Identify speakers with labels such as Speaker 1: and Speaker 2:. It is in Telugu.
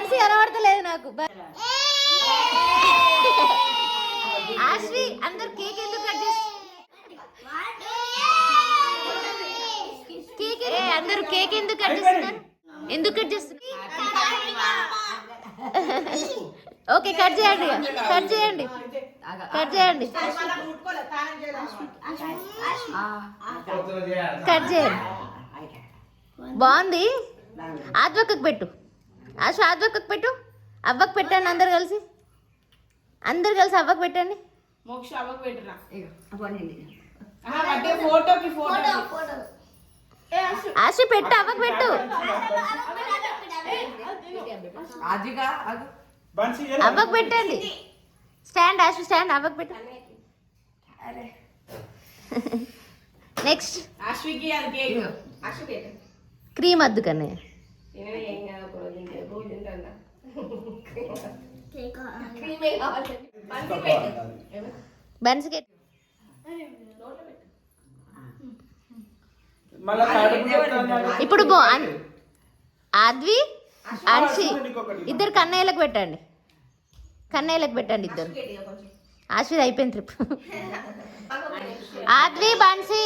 Speaker 1: బన్సీ కనబడతలేదు నాకు. ఆశ్వి అందరు కేక్ ఎందుకు కట్ చేస్తారు? అందరు కేక్ ఎందుకు కట్ చేస్తున్నారు? ఎందుకు కట్ చేస్తున్నారు? ఓకే కట్ చేయండి, కట్ చేయండి, కట్ చేయండి, కట్ చేయండి. బాగుంది. ఆద్వక్కకు పెట్టు, ఆశ ఆద్వక్కకు పెట్టు, అవ్వకు పెట్టండి. అందరు కలిసి అవ్వకు పెట్టండి. ఆశ పెట్టు, అవ్వకు పెట్టు. అవ్వకు పెట్టండి. స్టాండ్ ఆశ, స్టాండ్ అవ్వకు పెట్టు. నెక్స్ట్ క్రీమ్ వద్దు కన్నయ్య. బన్స్కి ఇప్పుడు ఆద్వి అన్షి ఇద్దరు కన్నయ్యలకు పెట్టండి, కన్నయ్యలకు పెట్టండి ఇద్దరు. ఆశ్విత్ అయిపోయింది ట్రిప్. ఆద్వి బన్సీ